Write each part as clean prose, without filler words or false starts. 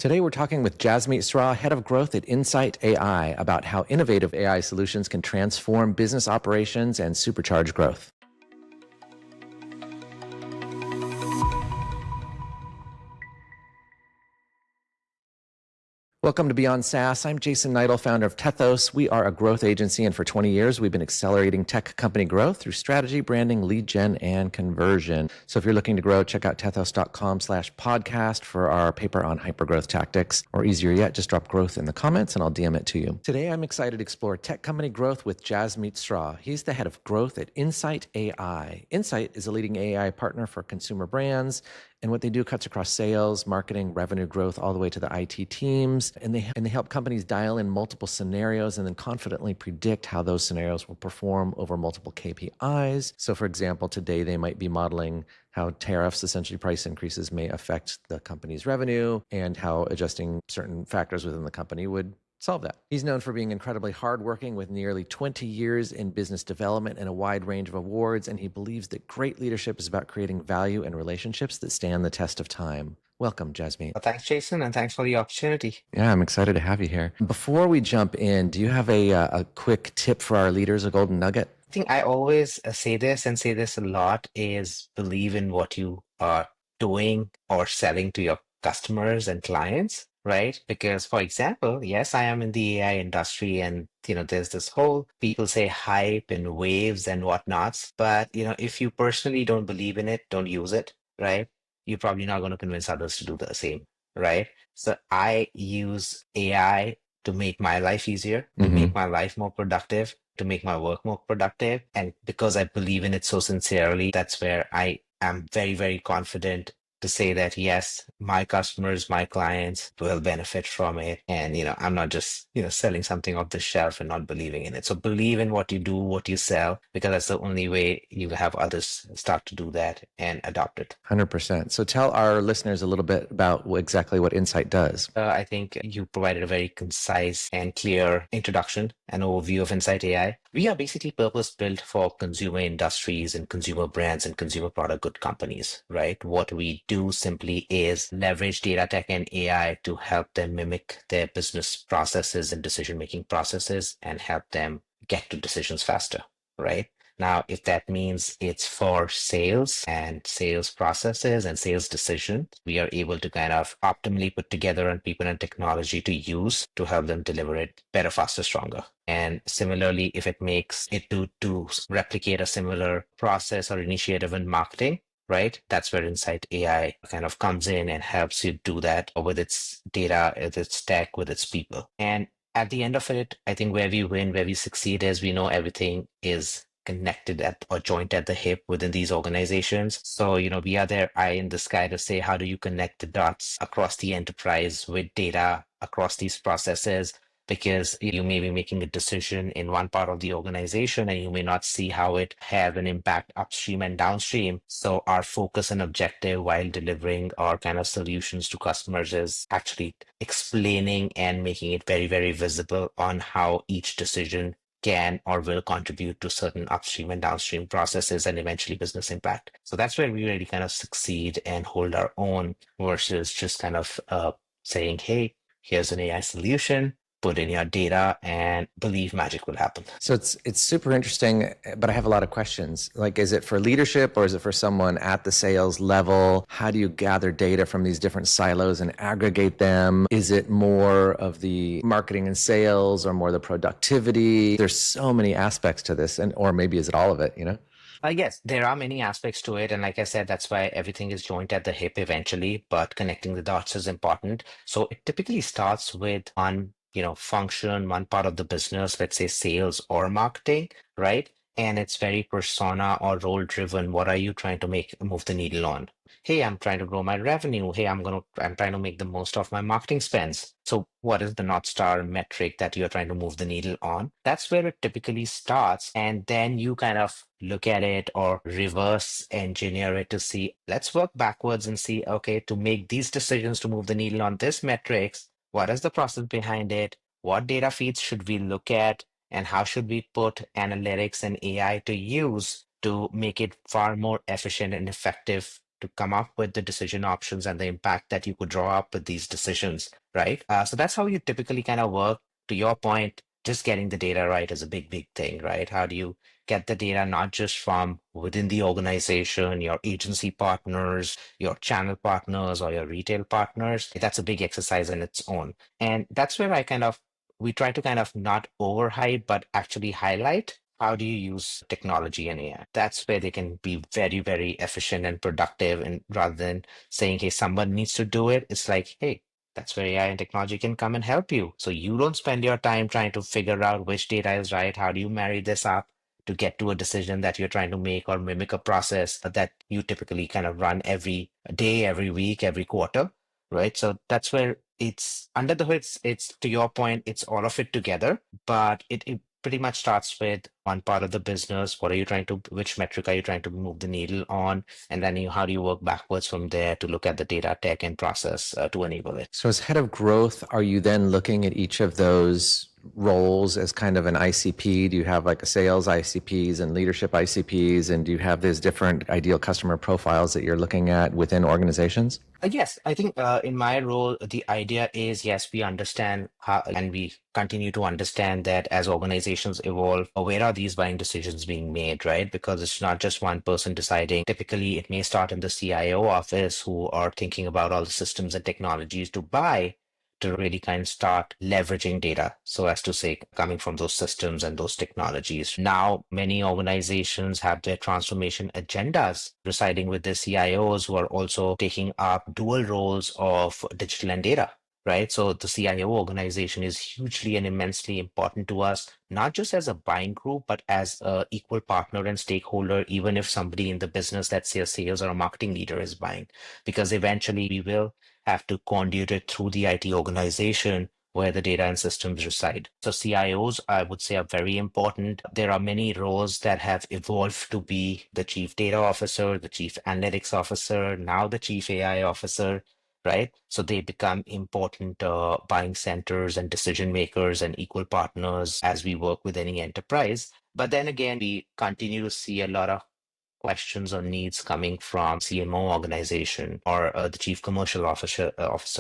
Today, we're talking with Jasmeet Sraw, Head of Growth at Insite AI, about how innovative AI solutions can transform business operations and supercharge growth. Welcome to BeyondSaaS. I'm Jason Niedle, founder of Tethos. We are a growth agency, and for 20 years, we've been accelerating tech company growth through strategy, branding, lead gen, and conversion. So if you're looking to grow, check out tethos.com/podcast for our paper on hypergrowth tactics. Or easier yet, just drop growth in the comments and I'll DM it to you. Today, I'm excited to explore tech company growth with Jasmeet Sraw. He's the head of growth at Insite AI. Insite is a leading AI partner for consumer brands, and what they do cuts across sales, marketing, revenue growth, all the way to the IT teams. And they help companies dial in multiple scenarios and then confidently predict how those scenarios will perform over multiple KPIs. So for example, today they might be modeling how tariffs, essentially price increases, may affect the company's revenue and how adjusting certain factors within the company would solve that. He's known for being incredibly hardworking with nearly 20 years in business development and a wide range of awards, and he believes that great leadership is about creating value and relationships that stand the test of time. Welcome, Jasmeet. Well, thanks, Jason, and thanks for the opportunity. Yeah, I'm excited to have you here. Before we jump in, do you have a quick tip for our leaders, a golden nugget? I think I always say this and say this a lot is believe in what you are doing or selling to your customers and clients, right? Because, for example, yes, I am in the AI industry and, there's this whole people say hype and waves and whatnots. But, if you personally don't believe in it, don't use it, right? You're probably not going to convince others to do the same, right? So I use AI to make my life easier, to make my life more productive, to make my work more productive. And because I believe in it so sincerely, that's where I am very, very confident to say that, yes, my customers, my clients will benefit from it. And, I'm not just, selling something off the shelf and not believing in it. So believe in what you do, what you sell, because that's the only way you have others start to do that and adopt it. 100%. So tell our listeners a little bit about exactly what Insight does. I think you provided a very concise and clear introduction and overview of Insite AI. We are basically purpose built for consumer industries and consumer brands and consumer product good companies, right? What we do simply is leverage data tech and AI to help them mimic their business processes and decision-making processes and help them get to decisions faster, right? Now, if that means it's for sales and sales processes and sales decisions, we are able to kind of optimally put together on people and technology to use to help them deliver it better, faster, stronger. And similarly, if it makes it to replicate a similar process or initiative in marketing, right? That's where Insight AI kind of comes in and helps you do that with its data, with its tech, with its people. And at the end of it, I think where we win, where we succeed is we know everything is connected at or joint at the hip within these organizations. So, we are their eye in the sky to say, how do you connect the dots across the enterprise with data across these processes? Because you may be making a decision in one part of the organization and you may not see how it has an impact upstream and downstream. So our focus and objective while delivering our kind of solutions to customers is actually explaining and making it very, very visible on how each decision can or will contribute to certain upstream and downstream processes and eventually business impact. So that's where we really kind of succeed and hold our own versus just kind of saying, hey, here's an AI solution, put in your data and believe magic will happen. So it's super interesting, but I have a lot of questions. Like, is it for leadership or is it for someone at the sales level? How do you gather data from these different silos and aggregate them? Is it more of the marketing and sales or more the productivity? There's so many aspects to this, or maybe is it all of it, Yes, there are many aspects to it. And like I said, that's why everything is joined at the hip eventually, but connecting the dots is important. So it typically starts with one, function, one part of the business, let's say sales or marketing, right? And it's very persona or role driven. What are you trying to move the needle on? Hey, I'm trying to grow my revenue. Hey, I'm trying to make the most of my marketing spends. So what is the North Star metric that you're trying to move the needle on? That's where it typically starts. And then you kind of look at it or reverse engineer it to see, let's work backwards and see, okay, to make these decisions to move the needle on this metrics, what is the process behind it? What data feeds should we look at? And how should we put analytics and AI to use to make it far more efficient and effective to come up with the decision options and the impact that you could draw up with these decisions, right? So that's how you typically kind of work. To your point, just getting the data right is a big, big thing, right? How do you get the data not just from within the organization, your agency partners, your channel partners, or your retail partners? That's a big exercise in its own. And that's where we try to kind of not overhype, but actually highlight how do you use technology and AI. That's where they can be very, very efficient and productive. And rather than saying, hey, someone needs to do it, it's like, hey, that's where AI and technology can come and help you. So you don't spend your time trying to figure out which data is right. How do you marry this up to get to a decision that you're trying to make or mimic a process that you typically kind of run every day, every week, every quarter, right? So that's where it's under the hood. It's to your point, it's all of it together, but it pretty much starts with one part of the business. What are you trying to, which metric are you trying to move the needle on? And then how do you work backwards from there to look at the data tech and process to enable it? So, as head of growth, are you then looking at each of those roles as kind of an ICP? Do you have like a sales ICPs and leadership ICPs? And do you have these different ideal customer profiles that you're looking at within organizations? Yes, I think in my role, the idea is yes, we understand how, and we continue to understand that as organizations evolve, where are these buying decisions being made, right? Because it's not just one person deciding. Typically, it may start in the CIO office who are thinking about all the systems and technologies to buy to really kind of start leveraging data. So as to say, coming from those systems and those technologies. Now, many organizations have their transformation agendas residing with their CIOs who are also taking up dual roles of digital and data. Right. So the CIO organization is hugely and immensely important to us, not just as a buying group, but as a equal partner and stakeholder, even if somebody in the business, let's say a sales or a marketing leader is buying, because eventually we will have to conduit it through the IT organization where the data and systems reside. So CIOs, I would say, are very important. There are many roles that have evolved to be the chief data officer, the chief analytics officer, now the chief AI officer, right? So they become important buying centers and decision makers and equal partners as we work with any enterprise. But then again, we continue to see a lot of questions or needs coming from CMO organization or the chief commercial officer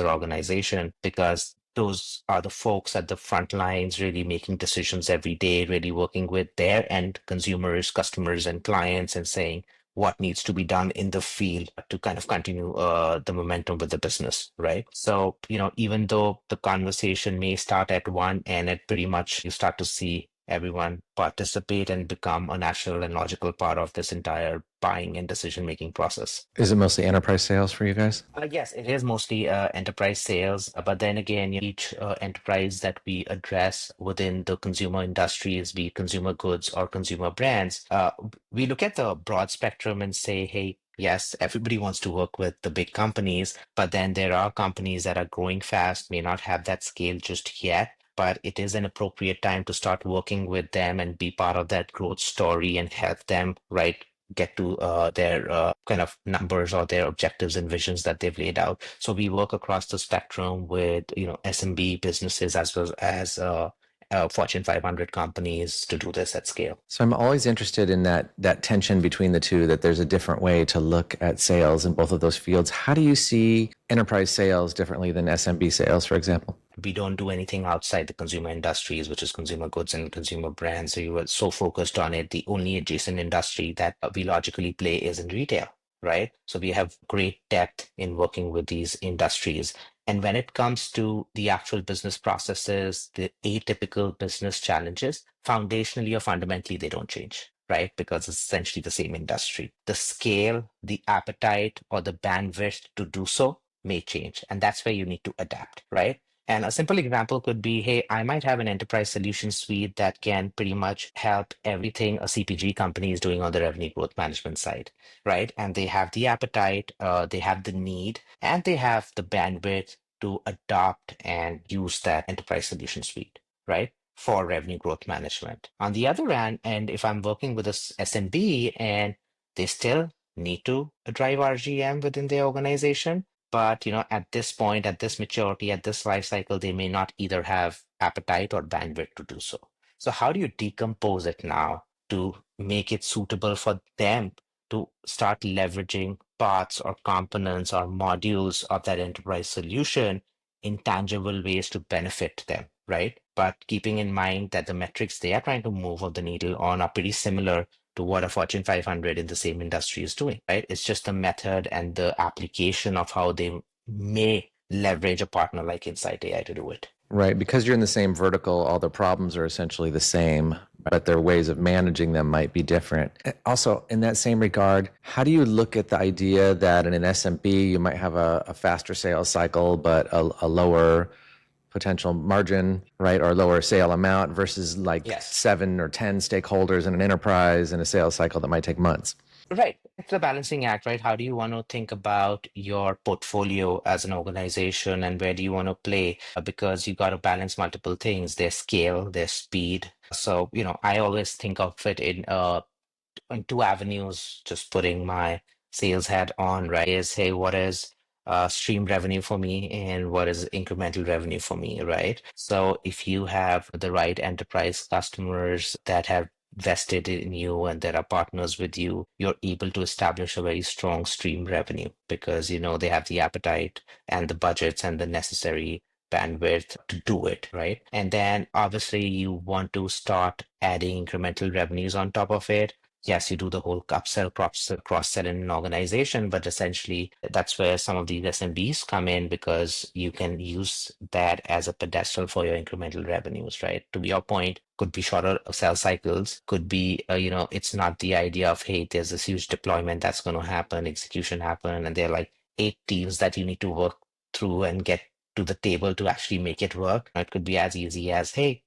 organization, because those are the folks at the front lines really making decisions every day, really working with their end consumers, customers, and clients and saying what needs to be done in the field to kind of continue the momentum with the business, right? So, even though the conversation may start at one end, it pretty much you start to see everyone participate and become a natural and logical part of this entire buying and decision making process. Is it mostly enterprise sales for you guys? Yes, it is mostly enterprise sales, but then again, each enterprise that we address within the consumer industries, be it consumer goods or consumer brands, we look at the broad spectrum and say, hey, yes, everybody wants to work with the big companies, but then there are companies that are growing fast, may not have that scale just yet, but it is an appropriate time to start working with them and be part of that growth story and help them, right, get to their kind of numbers or their objectives and visions that they've laid out. So we work across the spectrum with SMB businesses as well as Fortune 500 companies to do this at scale. So I'm always interested in that tension between the two, that there's a different way to look at sales in both of those fields. How do you see enterprise sales differently than SMB sales, for example? We don't do anything outside the consumer industries, which is consumer goods and consumer brands. So you were so focused on it. The only adjacent industry that we logically play is in retail, right? So we have great depth in working with these industries. And when it comes to the actual business processes, the atypical business challenges, foundationally or fundamentally, they don't change, right? Because it's essentially the same industry. The scale, the appetite, or the bandwidth to do so may change. And that's where you need to adapt, right? And a simple example could be, hey, I might have an enterprise solution suite that can pretty much help everything a CPG company is doing on the revenue growth management side, right? And they have the appetite, they have the need, and they have the bandwidth to adopt and use that enterprise solution suite, right? For revenue growth management. On the other hand, and if I'm working with a SMB and they still need to drive RGM within their organization, but at this point, at this maturity, at this life cycle, they may not either have appetite or bandwidth to do so. So how do you decompose it now to make it suitable for them to start leveraging parts or components or modules of that enterprise solution in tangible ways to benefit them, right? But keeping in mind that the metrics they are trying to move on the needle on are pretty similar to what a Fortune 500 in the same industry is doing, right? It's just the method and the application of how they may leverage a partner like Insight AI to do it. Right. Because you're in the same vertical, all the problems are essentially the same, but their ways of managing them might be different. Also, in that same regard, how do you look at the idea that in an SMB, you might have a faster sales cycle, but a lower potential margin, right? Or lower sale amount versus like Yes. 7 or 10 stakeholders in an enterprise and a sales cycle that might take months. Right. It's a balancing act, right? How do you want to think about your portfolio as an organization and where do you want to play? Because you got to balance multiple things, their scale, their speed. So, I always think of it in two avenues, just putting my sales hat on, right? Is, hey, what is stream revenue for me and what is incremental revenue for me, right? So if you have the right enterprise customers that have vested in you and that are partners with you, you're able to establish a very strong stream revenue because they have the appetite and the budgets and the necessary bandwidth to do it, right? And then obviously you want to start adding incremental revenues on top of it. Yes, you do the whole upsell, cross-sell in an organization, but essentially that's where some of these SMBs come in because you can use that as a pedestal for your incremental revenues, right? To your point, could be shorter sales cycles, could be, it's not the idea of, hey, there's this huge deployment that's going to happen, execution happen, and there are like 8 teams that you need to work through and get to the table to actually make it work. It could be as easy as, hey,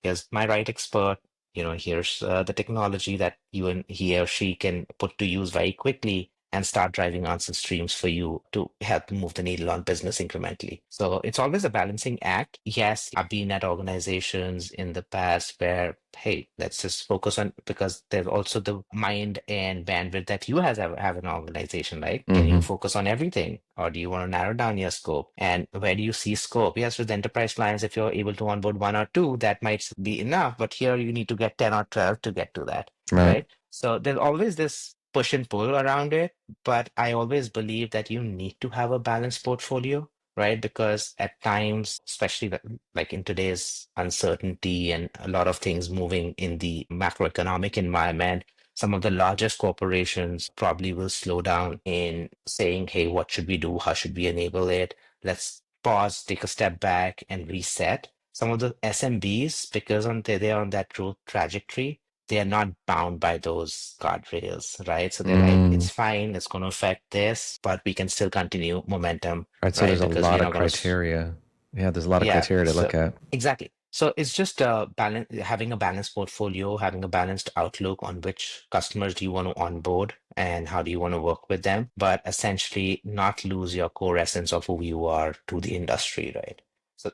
here's my right expert. Here's the technology that you and he or she can put to use very quickly and start driving answer streams for you to help move the needle on business incrementally. So it's always a balancing act. Yes, I've been at organizations in the past where, hey, let's just focus on, because there's also the mind and bandwidth that you have an organization, right? Can you focus on everything? Or do you want to narrow down your scope? And where do you see scope? Yes, with enterprise clients, if you're able to onboard one or two, that might be enough. But here you need to get 10 or 12 to get to that, Right. right? So there's always this push and pull around it. But I always believe that you need to have a balanced portfolio, right? Because at times, especially like in today's uncertainty and a lot of things moving in the macroeconomic environment, some of the largest corporations probably will slow down in saying, hey, what should we do? How should we enable it? Let's pause, take a step back, and reset. Some of the SMBs, because they're on that growth trajectory, they are not bound by those guardrails, right? So they're like, it's fine, it's going to affect this, but we can still continue momentum, Right. So right? there's a Because we're lot of not going to. criteria. Yeah, there's a lot of Yeah, criteria to so look at. exactly. So it's just having a balanced portfolio, having a balanced outlook on which customers do you want to onboard and how do you want to work with them, but essentially not lose your core essence of who you are to the industry, right? So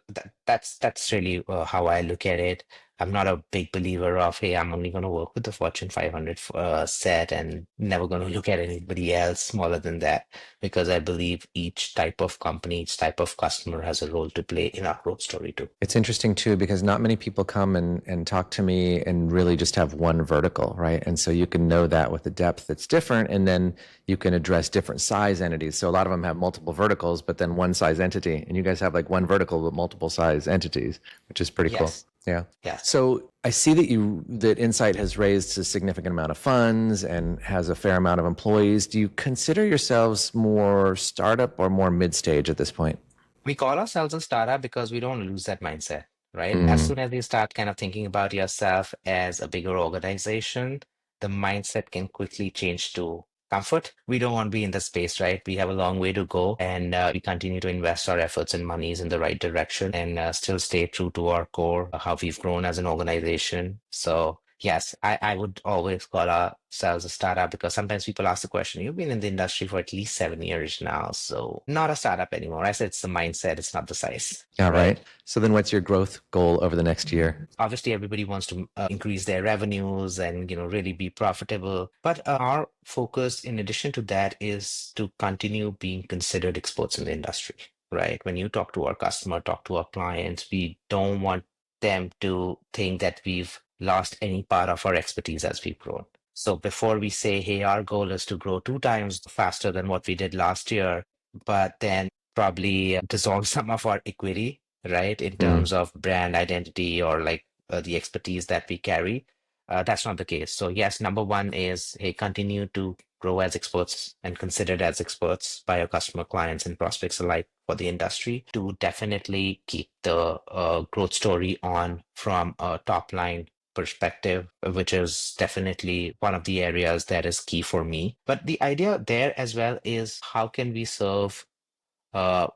that's really how I look at it. I'm not a big believer of, hey, I'm only going to work with the Fortune 500 set and never going to look at anybody else smaller than that, because I believe each type of company, each type of customer has a role to play in our growth story too. It's interesting too, because not many people come and talk to me and really just have one vertical, right? And so you can know that with a depth that's different, and then you can address different size entities. So a lot of them have multiple verticals, but then one size entity. And you guys have like one vertical with multiple size entities, which is pretty cool. Yes. Yeah. Yes. So I see that Insight has raised a significant amount of funds and has a fair amount of employees. Do you consider yourselves more startup or more mid-stage at this point? We call ourselves a startup because we don't lose that mindset, right? As soon as you start kind of thinking about yourself as a bigger organization, the mindset can quickly change to comfort. We don't want to be in the space, right? We have a long way to go, and we continue to invest our efforts and monies in the right direction and still stay true to our core, how we've grown as an organization. So yes, I would always call ourselves a startup because sometimes people ask the question, you've been in the industry for at least 7 years now. So not a startup anymore. I said it's the mindset, it's not the size. Yeah, Right. right. So then what's your growth goal over the next year? Obviously, everybody wants to increase their revenues and really be profitable. But our focus, in addition to that, is to continue being considered experts in the industry. Right. When you talk to our customer, talk to our clients, we don't want them to think that we've lost any part of our expertise as we've grown. So before we say, hey, our goal is to grow 2 times faster than what we did last year, but then probably dissolve some of our equity, right, in Mm. terms of brand identity or like the expertise that we carry. That's not the case. So yes, number one is, hey, continue to grow as experts and considered as experts by your customer, clients, and prospects alike for the industry to definitely keep the growth story on from a top line perspective, which is definitely one of the areas that is key for me. But the idea there as well is how can we serve uh,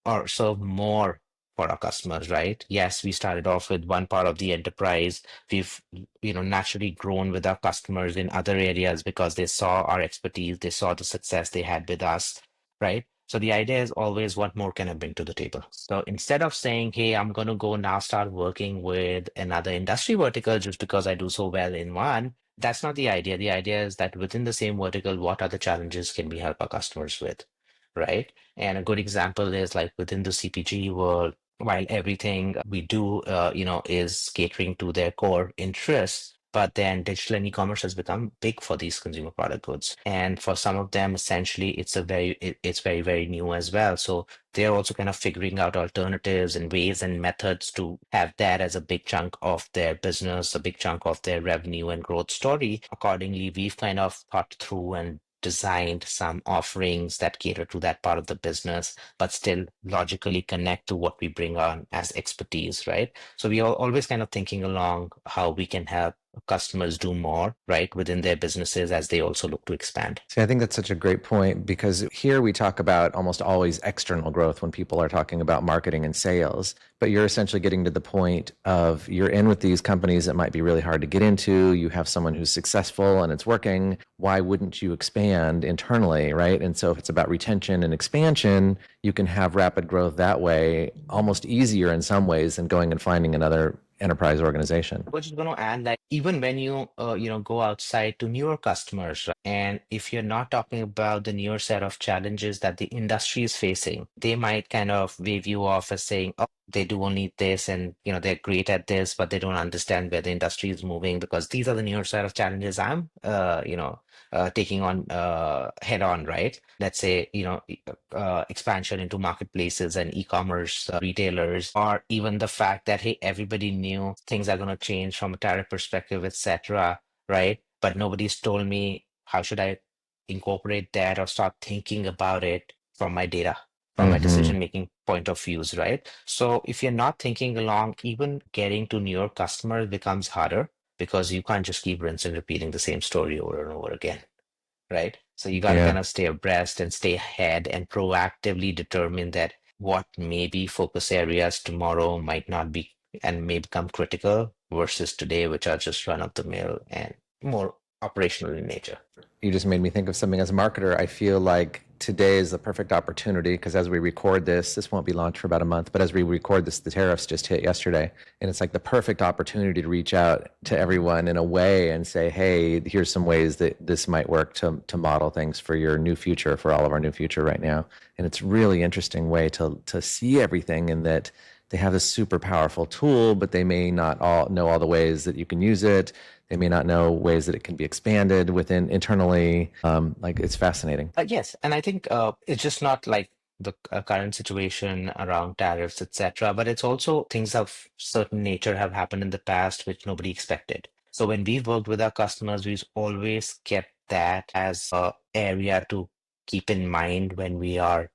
or serve more for our customers, right? Yes, we started off with one part of the enterprise. We've, naturally grown with our customers in other areas because they saw our expertise, they saw the success they had with us, right? So the idea is always what more can I bring to the table? So instead of saying, hey, I'm going to go now start working with another industry vertical just because I do so well in one, that's not the idea. The idea is that within the same vertical, what other challenges can we help our customers with, right? And a good example is like within the CPG world, while everything we do, is catering to their core interests, but then digital and e-commerce has become big for these consumer product goods. And for some of them, essentially, it's very, very new as well. So they're also kind of figuring out alternatives and ways and methods to have that as a big chunk of their business, a big chunk of their revenue and growth story. Accordingly, we've kind of thought through and designed some offerings that cater to that part of the business, but still logically connect to what we bring on as expertise, right? So we are always kind of thinking along how we can help customers do more, right, within their businesses as they also look to expand. See, I think that's such a great point because here we talk about almost always external growth when people are talking about marketing and sales. But you're essentially getting to the point of you're in with these companies that might be really hard to get into. You have someone who's successful and it's working. Why wouldn't you expand internally, right? And so if it's about retention and expansion, you can have rapid growth that way, almost easier in some ways than going and finding another enterprise organization. I was just going to add that even when you go outside to newer customers, right, and if you're not talking about the newer set of challenges that the industry is facing, they might kind of wave you off as saying, oh, they do only this and they're great at this, but they don't understand where the industry is moving because these are the newer set of challenges I'm taking on head on, right? Let's say expansion into marketplaces and e-commerce retailers, or even the fact that hey, everybody knew things are going to change from a tariff perspective, etc., right? But nobody's told me how should I incorporate that or start thinking about it from my data, from my Mm-hmm. decision making point of views, right? So if you're not thinking along, even getting to newer customers becomes harder because you can't just keep rinsing and repeating the same story over and over again, right? So you got to Yeah. kind of stay abreast and stay ahead and proactively determine that what may be focus areas tomorrow might not be and may become critical versus today, which are just run of the mill and more operational in nature. You just made me think of something as a marketer. I feel like today is the perfect opportunity because as we record this won't be launched for about a month, but as we record this, the tariffs just hit yesterday. And it's like the perfect opportunity to reach out to everyone in a way and say, hey, here's some ways that this might work to model things for your new future, for all of our new future right now. And it's really interesting way to see everything in that they have this super powerful tool, but they may not all know all the ways that you can use it. They may not know ways that it can be expanded within internally. Like it's fascinating. Yes, and I think it's just not like the current situation around tariffs, etc., but it's also things of certain nature have happened in the past which nobody expected. So when we've worked with our customers, we've always kept that as a area to keep in mind when we are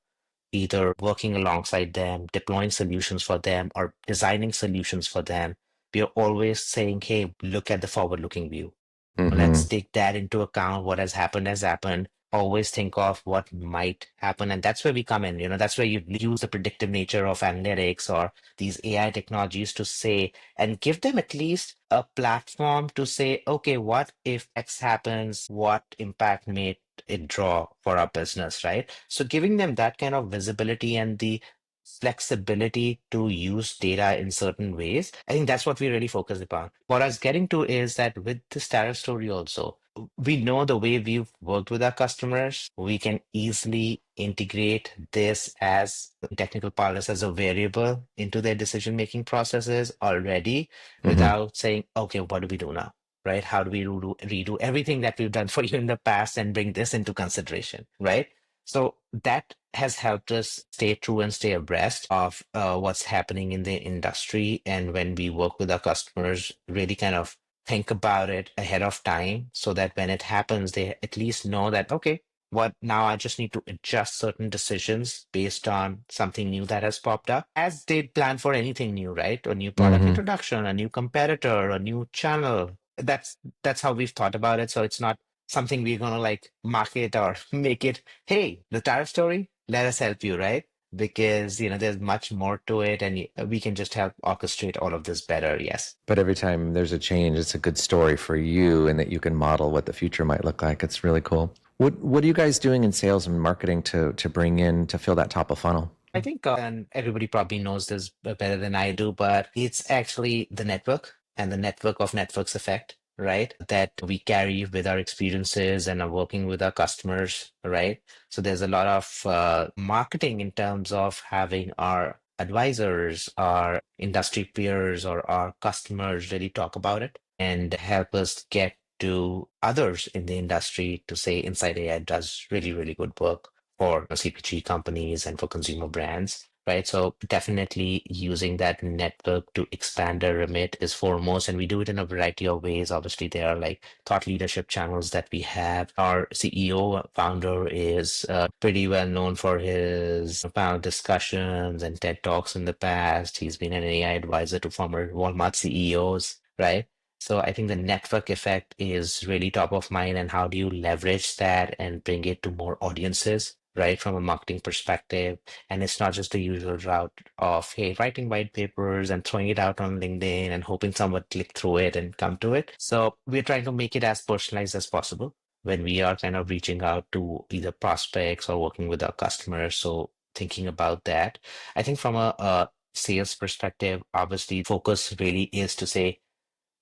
either working alongside them, deploying solutions for them, or designing solutions for them. We are always saying, hey, look at the forward-looking view. Mm-hmm. Let's take that into account. What has happened. Always think of what might happen. And that's where we come in. That's where you use the predictive nature of analytics or these AI technologies to say and give them at least a platform to say, okay, what if X happens? What impact may it draw for our business, right? So giving them that kind of visibility and the flexibility to use data in certain ways. I think that's what we really focus upon. What I was getting to is that with this tariff story also, we know the way we've worked with our customers, we can easily integrate this as technical parlance as a variable into their decision-making processes already Mm-hmm. without saying, okay, what do we do now? right? How do we redo everything that we've done for you in the past and bring this into consideration, right? So that has helped us stay true and stay abreast of what's happening in the industry. And when we work with our customers, really kind of think about it ahead of time so that when it happens, they at least know that, okay, what now I just need to adjust certain decisions based on something new that has popped up, as they plan for anything new, right? A new product Hmm. introduction, a new competitor, a new channel. That's how we've thought about it. So it's not something we're gonna like market or make it, hey, the tariff story, let us help you, right? Because there's much more to it, and we can just help orchestrate all of this better. Yes. But every time there's a change, it's a good story for you, and that you can model what the future might look like. It's really cool. What are you guys doing in sales and marketing to bring in to fill that top of funnel? I think, and everybody probably knows this better than I do, but it's actually the network and the network of networks effect, right? That we carry with our experiences and are working with our customers, right? So there's a lot of marketing in terms of having our advisors, our industry peers, or our customers really talk about it and help us get to others in the industry to say Inside AI does really, really good work for CPG companies and for consumer brands, right? So definitely using that network to expand our remit is foremost, and we do it in a variety of ways. Obviously, there are like thought leadership channels that we have. Our CEO founder is pretty well known for his panel discussions and TED Talks in the past. He's been an AI advisor to former Walmart CEOs, right? So I think the network effect is really top of mind, and how do you leverage that and bring it to more audiences, right, from a marketing perspective? And it's not just the usual route of, hey, writing white papers and throwing it out on LinkedIn and hoping someone click through it and come to it. So we're trying to make it as personalized as possible when we are kind of reaching out to either prospects or working with our customers. So thinking about that, I think from a sales perspective, obviously focus really is to say,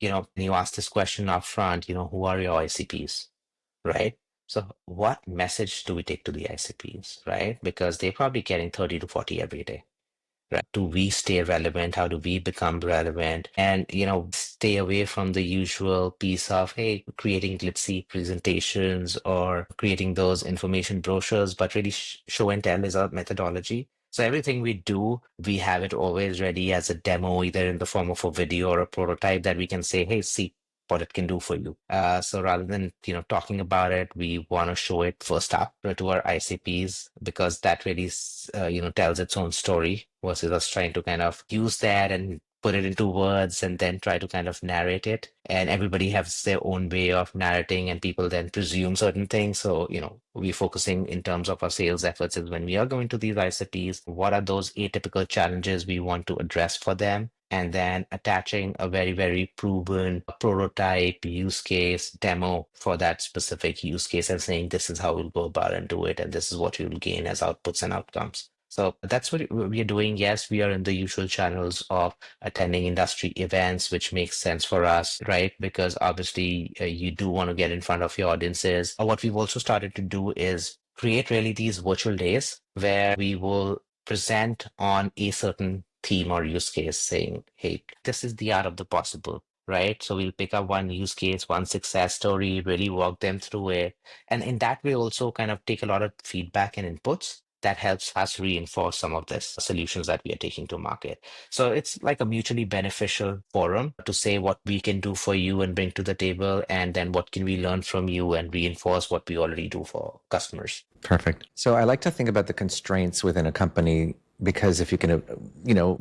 when you ask this question up front, who are your ICPs, right? So what message do we take to the ICPs, right? Because they're probably getting 30 to 40 every day, right? Do we stay relevant? How do we become relevant? And, stay away from the usual piece of, hey, creating glitzy presentations or creating those information brochures, but really show and tell is our methodology. So everything we do, we have it always ready as a demo, either in the form of a video or a prototype that we can say, hey, see what it can do for you. So rather than talking about it, we want to show it first up to our ICPs, because that really tells its own story versus us trying to kind of use that and put it into words and then try to kind of narrate it. And everybody has their own way of narrating, and people then presume certain things. So we're focusing in terms of our sales efforts is when we are going to these ICPs, what are those atypical challenges we want to address for them, and then attaching a very, very proven prototype use case demo for that specific use case and saying, this is how we'll go about and do it, and this is what you'll gain as outputs and outcomes. So that's what we are doing. Yes, we are in the usual channels of attending industry events, which makes sense for us, right? Because obviously you do want to get in front of your audiences. What we've also started to do is create really these virtual days where we will present on a certain theme or use case, saying, hey, this is the art of the possible, right? So we'll pick up one use case, one success story, really walk them through it. And in that way, also kind of take a lot of feedback and inputs that helps us reinforce some of this solutions that we are taking to market. So it's like a mutually beneficial forum to say what we can do for you and bring to the table, and then what can we learn from you and reinforce what we already do for customers. Perfect. So I like to think about the constraints within a company, because if you can,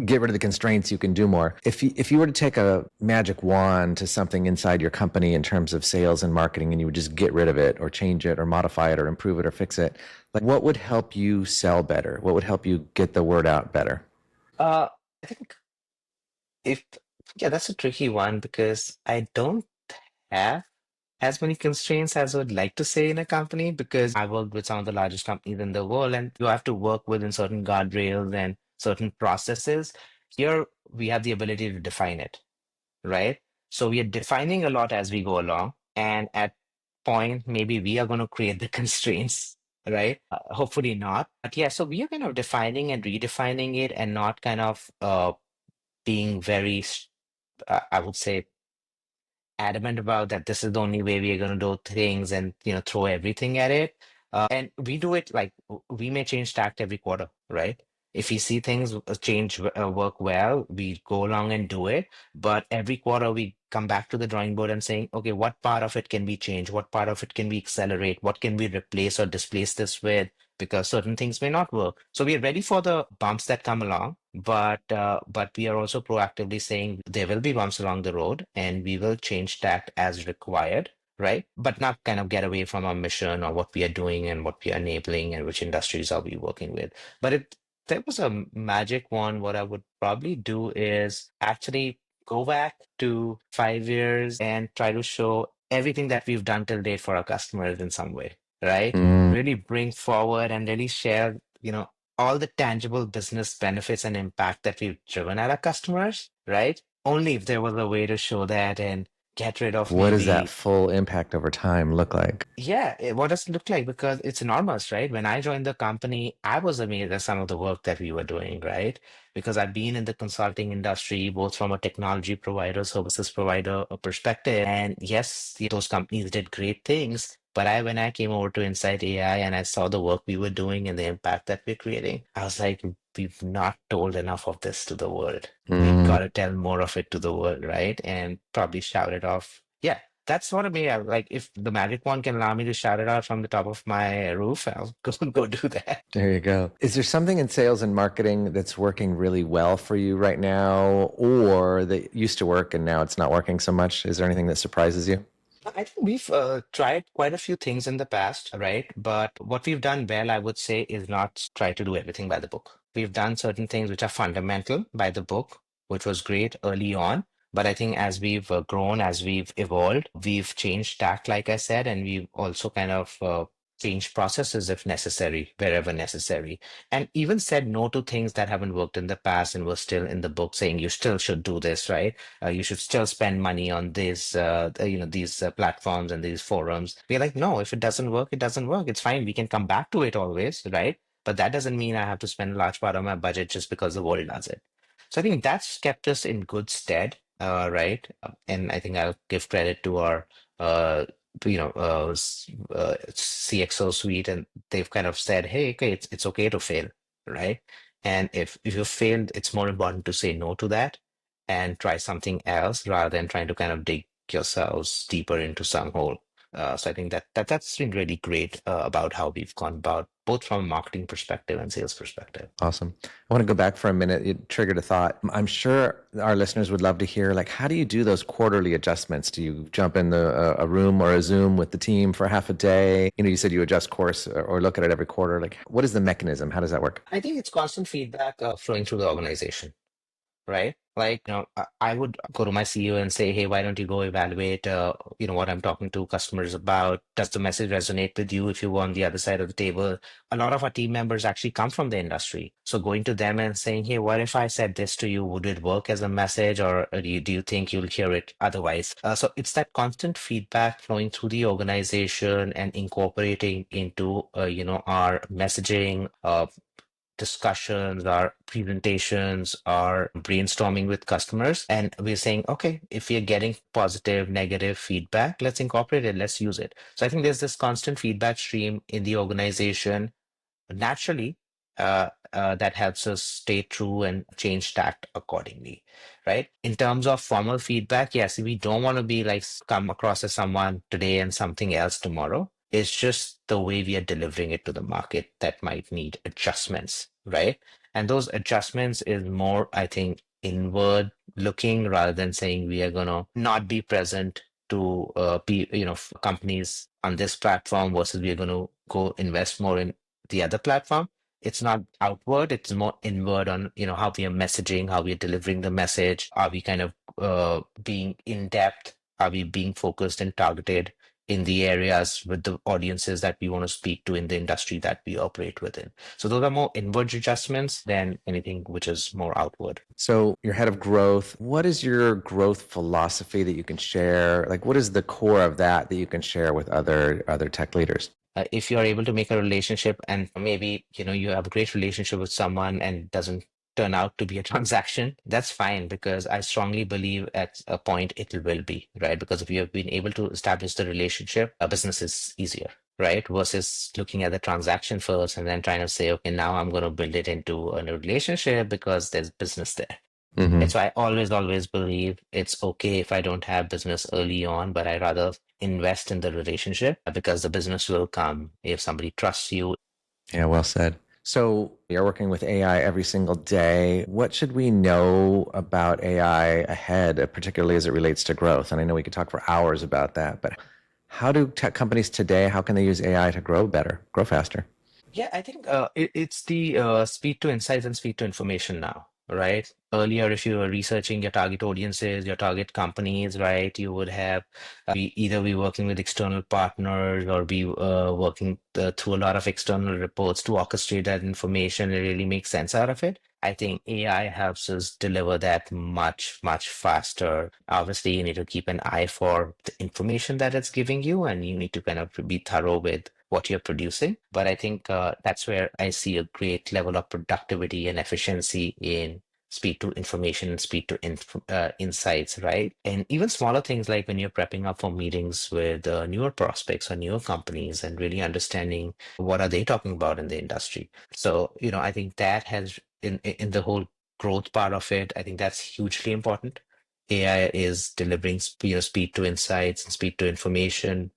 get rid of the constraints, you can do more. If you were to take a magic wand to something inside your company in terms of sales and marketing, and you would just get rid of it or change it or modify it or improve it or fix it, like what would help you sell better? What would help you get the word out better? Uh, I think if, yeah, that's a tricky one because I don't have as many constraints as I would like to say in a company, because I work with some of the largest companies in the world and you have to work within certain guardrails and certain processes. Here we have the ability to define it, right? So we are defining a lot as we go along, and at point maybe we are going to create the constraints, right? Hopefully not, but yeah. So we are kind of defining and redefining it, and not kind of being very, I would say, adamant about that this is the only way we are going to do things and throw everything at it. And we do it like we may change tact every quarter, right? If we see things change work well, we go along and do it. But every quarter we come back to the drawing board and saying, okay, what part of it can we change? What part of it can we accelerate? What can we replace or displace this with? Because certain things may not work. So we are ready for the bumps that come along, but we are also proactively saying there will be bumps along the road, and we will change tact as required, right? But not kind of get away from our mission or what we are doing and what we are enabling and which industries are we working with. But if there was a magic one, what I would probably do is actually go back to 5 years and try to show everything that we've done till date for our customers in some way, right? Mm, Really bring forward and really share, all the tangible business benefits and impact that we've driven at our customers, right? Only if there was a way to show that and get rid of what does that maybe. full impact over time look like? Yeah, what does it look like? Because it's enormous, right? When I joined the company, I was amazed at some of the work that we were doing, right? Because I've been in the consulting industry, both from a technology provider, services provider perspective. And yes, those companies did great things. But when I came over to Insight AI and I saw the work we were doing and the impact that we're creating, I was like, we've not told enough of this to the world. We've Mm, got to tell more of it to the world, right? And probably shout it off. Yeah, that's sort of me. Like if the magic wand can allow me to shout it out from the top of my roof, I'll go do that. there you go. Is there something in sales and marketing that's working really well for you right now, or that used to work and now it's not working so much? Is there anything that surprises you? I think we've tried quite a few things in the past, right? But what we've done well, I would say, is not try to do everything by the book. We've done certain things which are fundamental by the book, which was great early on. But I think as we've grown, as we've evolved, we've changed tack, like I said, and we've also kind of changed processes if necessary, wherever necessary, and even said no to things that haven't worked in the past and were still in the book, saying you still should do this, right? You should still spend money on these platforms and these forums. We're like, no, if it doesn't work, it doesn't work. It's fine. We can come back to it always, right? But that doesn't mean I have to spend a large part of my budget just because the world does it. So I think that's kept us in good stead, right? And I think I'll give credit to our uh, CXO suite, and they've kind of said, hey, okay, it's okay to fail, right? And if you failed, it's more important to say no to that and try something else rather than trying to kind of dig yourselves deeper into some hole. So I think that's been really great about how we've gone about both from a marketing perspective and sales perspective. Awesome. I want to go back for a minute. It triggered a thought. I'm sure our listeners would love to hear, like, how do you do those quarterly adjustments? Do you jump in a room or a Zoom with the team for half a day? You said you adjust course or look at it every quarter. Like, what is the mechanism? How does that work? I think it's constant feedback flowing through the organization, right? Like, I would go to my CEO and say, hey, why don't you go evaluate, what I'm talking to customers about? Does the message resonate with you if you were on the other side of the table? A lot of our team members actually come from the industry. So going to them and saying, hey, what if I said this to you? Would it work as a message, or do you think you'll hear it otherwise? So it's that constant feedback flowing through the organization and incorporating into, our messaging, discussions, our presentations, our brainstorming with customers. And we're saying, okay, if we're getting positive, negative feedback, let's incorporate it, let's use it. So I think there's this constant feedback stream in the organization naturally, that helps us stay true and change tact accordingly, right? In terms of formal feedback, yes, we don't want to be like come across as someone today and something else tomorrow. It's just the way we are delivering it to the market that might need adjustments, right? And those adjustments is more, I think, inward looking rather than saying we are gonna not be present to companies on this platform versus we are going to go invest more in the other platform. It's not outward, it's more inward on, how we are messaging, how we are delivering the message. Are we kind of being in depth? Are we being focused and targeted in the areas with the audiences that we want to speak to in the industry that we operate within? So those are more inward adjustments than anything which is more outward. So you're head of growth. What is your growth philosophy that you can share? Like, what is the core of that you can share with other tech leaders? If you're able to make a relationship, and maybe you have a great relationship with someone and it doesn't turn out to be a transaction, that's fine because I strongly believe at a point it will be, right? Because if you have been able to establish the relationship, a business is easier, right? Versus looking at the transaction first and then trying to say, okay, now I'm going to build it into a relationship because there's business there. Hmm. And so I always believe it's okay if I don't have business early on, but I rather invest in the relationship because the business will come if somebody trusts you. Yeah, well said. So you're working with AI every single day. What should we know about AI ahead, particularly as it relates to growth? And I know we could talk for hours about that, but how do tech companies today, how can they use AI to grow better, grow faster? Yeah, I think it's the speed to insights and speed to information now, right? Earlier, if you were researching your target audiences, your target companies, right, you would have either be working with external partners or be working through a lot of external reports to orchestrate that information and really make sense out of it. I think AI helps us deliver that much faster. Obviously, you need to keep an eye for the information that it's giving you, and you need to kind of be thorough with what you're producing. But I think that's where I see a great level of productivity and efficiency in speed to information and speed to insights, right? And even smaller things like when you're prepping up for meetings with newer prospects or newer companies and really understanding what are they talking about in the industry. So, I think that has in the whole growth part of it, I think that's hugely important. AI is delivering speed to insights and speed to information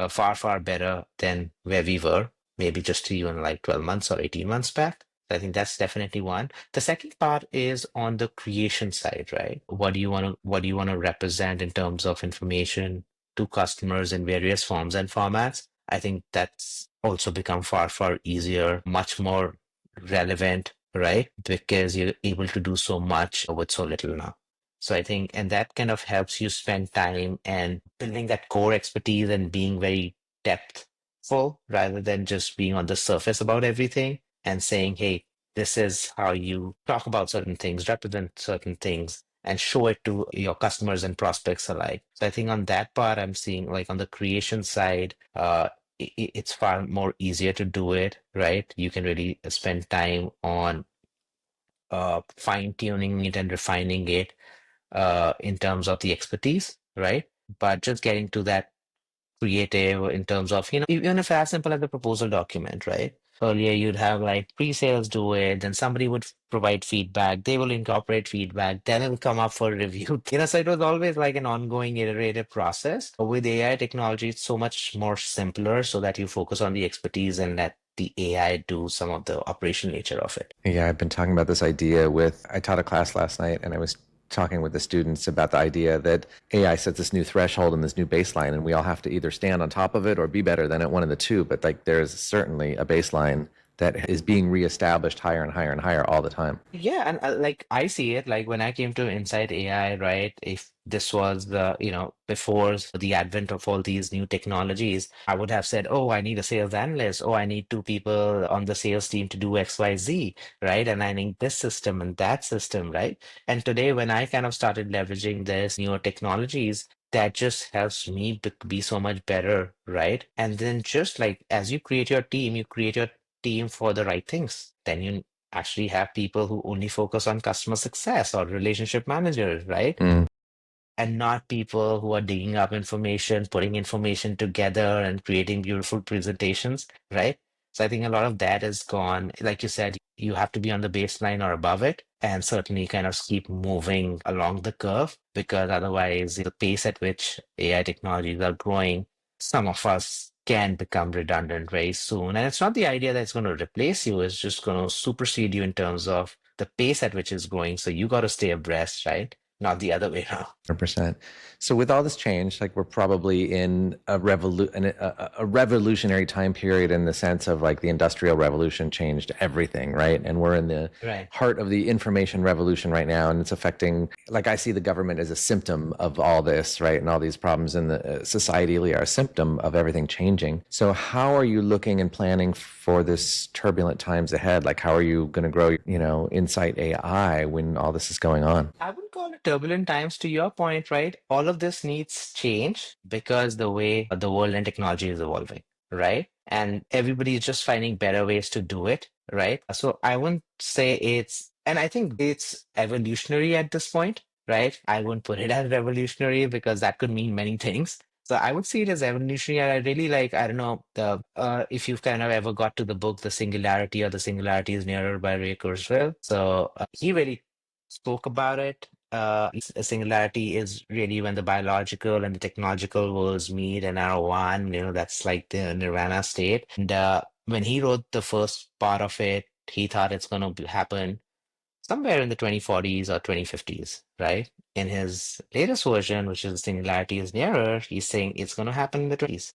far better than where we were, maybe just even like 12 months or 18 months back. I think that's definitely one. The second part is on the creation side, right? What do you want to represent in terms of information to customers in various forms and formats? I think that's also become far easier, much more relevant, right? Because you're able to do so much with so little now. So I think, and that kind of helps you spend time and building that core expertise and being very depthful rather than just being on the surface about everything and saying, hey, this is how you talk about certain things, represent certain things, and show it to your customers and prospects alike. So I think on that part, I'm seeing like on the creation side, it's far more easier to do it, right? You can really spend time on fine tuning it and refining it in terms of the expertise, right? But just getting to that creative in terms of, even if as simple as a proposal document, right? Earlier, you'd have like pre-sales do it, then somebody would provide feedback, they will incorporate feedback, then it'll come up for review. So it was always like an ongoing iterative process. With AI technology, it's so much more simpler so that you focus on the expertise and let the AI do some of the operational nature of it. Yeah, I've been talking about this idea I taught a class last night and I was talking with the students about the idea that AI sets this new threshold and this new baseline, and we all have to either stand on top of it or be better than it, one of the two. But like, there's certainly a baseline that is being reestablished higher and higher and higher all the time. Yeah, and like I see it, like when I came to Inside AI, right? If this was before the advent of all these new technologies, I would have said, oh, I need a sales analyst. Oh, I need two people on the sales team to do XYZ, right? And I need this system and that system, right? And today, when I kind of started leveraging this newer technologies, that just helps me be so much better, right? And then just like as you create your team, you create your team for the right things. Then you actually have people who only focus on customer success or relationship managers, right? Mm. And not people who are digging up information, putting information together and creating beautiful presentations, right? So I think a lot of that is gone. Like you said, you have to be on the baseline or above it, and certainly kind of keep moving along the curve because otherwise, the pace at which AI technologies are growing, some of us can become redundant very soon. And it's not the idea that it's going to replace you, it's just going to supersede you in terms of the pace at which it's growing. So you got to stay abreast, right? Not the other way around. 100%. So with all this change, like we're probably in a revolutionary time period in the sense of like the industrial revolution changed everything, right? And we're in the Right. heart of the information revolution right now, and it's affecting. Like I see the government as a symptom of all this, right? And all these problems in the societally are a symptom of everything changing. So how are you looking and planning for this turbulent times ahead? Like how are you going to grow, Insight AI when all this is going on? I wouldn't call it turbulent times to your point, right? All of this needs change because the way the world and technology is evolving, right? And everybody is just finding better ways to do it, right? So I wouldn't say And I think it's evolutionary at this point, right? I wouldn't put it as revolutionary because that could mean many things. So I would see it as evolutionary. And I really like, I don't know, the if you've kind of ever got to the book, The Singularity or The Singularity is Nearer by Ray Kurzweil. So he really spoke about it. A singularity is really when the biological and the technological worlds meet and are one, that's like the nirvana state. And when he wrote the first part of it, he thought it's going to happen somewhere in the 2040s or 2050s, right? In his latest version, which is Singularity is Nearer, he's saying it's going to happen in the 20s.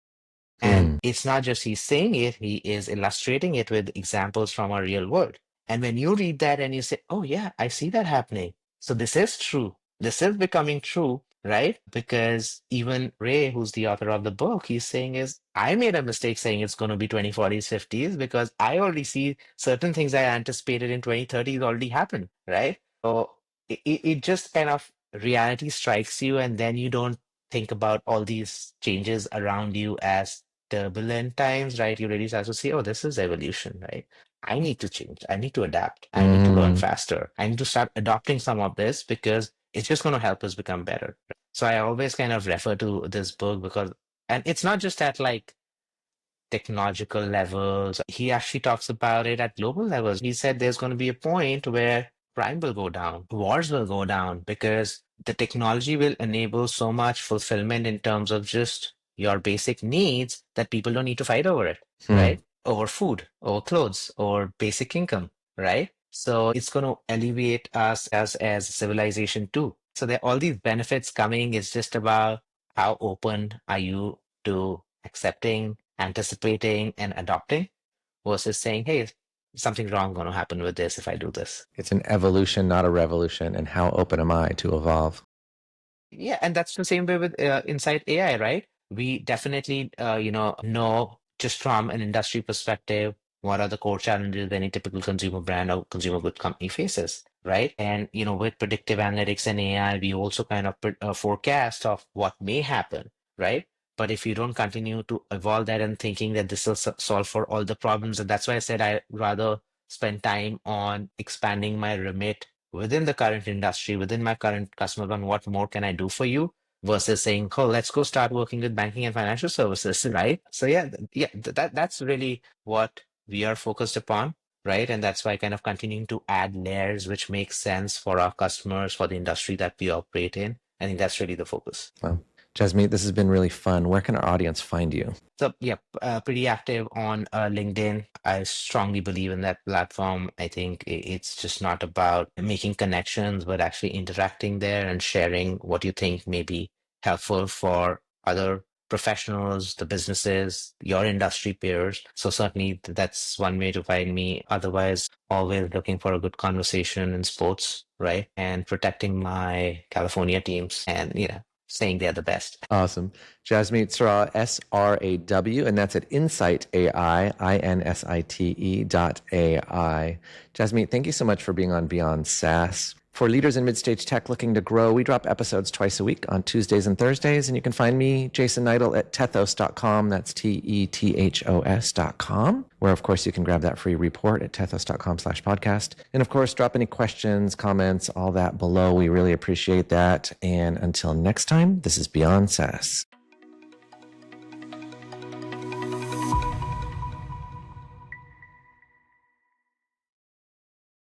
And Hmm. it's not just he's saying it, he is illustrating it with examples from our real world. And when you read that and you say, oh, yeah, I see that happening. So this is true. This is becoming true, right? Because even Ray, who's the author of the book, he's saying is, I made a mistake saying it's going to be 2040s, 50s, because I already see certain things I anticipated in 2030s already happen, right? So it just kind of reality strikes you, and then you don't think about all these changes around you as turbulent times, right? You really start to see, oh, this is evolution, right? I need to change. I need to adapt. I need to learn Mm. faster. I need to start adopting some of this because it's just going to help us become better. So I always kind of refer to this book because, and it's not just at like technological levels. He actually talks about it at global levels. He said there's going to be a point where crime will go down, wars will go down because the technology will enable so much fulfillment in terms of just your basic needs that people don't need to fight over it, Hmm. right? Over food, over clothes, or basic income, right? So it's going to alleviate us as a civilization too. So there all these benefits coming is just about how open are you to accepting, anticipating, and adopting versus saying, hey, something wrong going to happen with this if I do this. It's an evolution, not a revolution. And how open am I to evolve? Yeah, and that's the same way with Insight AI, right? We definitely, know just from an industry perspective, what are the core challenges any typical consumer brand or consumer good company faces, right? And, with predictive analytics and AI, we also kind of forecast of what may happen, right? But if you don't continue to evolve that and thinking that this will solve for all the problems, and that's why I said I rather spend time on expanding my remit within the current industry, within my current customer, on what more can I do for you versus saying, oh, let's go start working with banking and financial services, right? So yeah, that's really what we are focused upon, right? And that's why kind of continuing to add layers which make sense for our customers, for the industry that we operate in. I think that's really the focus. Well, Jasmeet, this has been really fun. Where can our audience find you? So yeah, pretty active on LinkedIn. I strongly believe in that platform. I think it's just not about making connections, but actually interacting there and sharing what you think may be helpful for other professionals, the businesses, your industry peers. So certainly that's one way to find me. Otherwise, always looking for a good conversation in sports, right? And protecting my California teams and, saying they're the best. Awesome. Jasmeet Sraw, SRAW, and that's at Insite AI, INSITE.ai. Jasmeet, thank you so much for being on Beyond SaaS. For leaders in mid-stage tech looking to grow, we drop episodes twice a week on Tuesdays and Thursdays, and you can find me, Jason Niedle, at tethos.com. That's TETHOS.com, where, of course, you can grab that free report at tethos.com/podcast. And, of course, drop any questions, comments, all that below. We really appreciate that. And until next time, this is Beyond SaaS.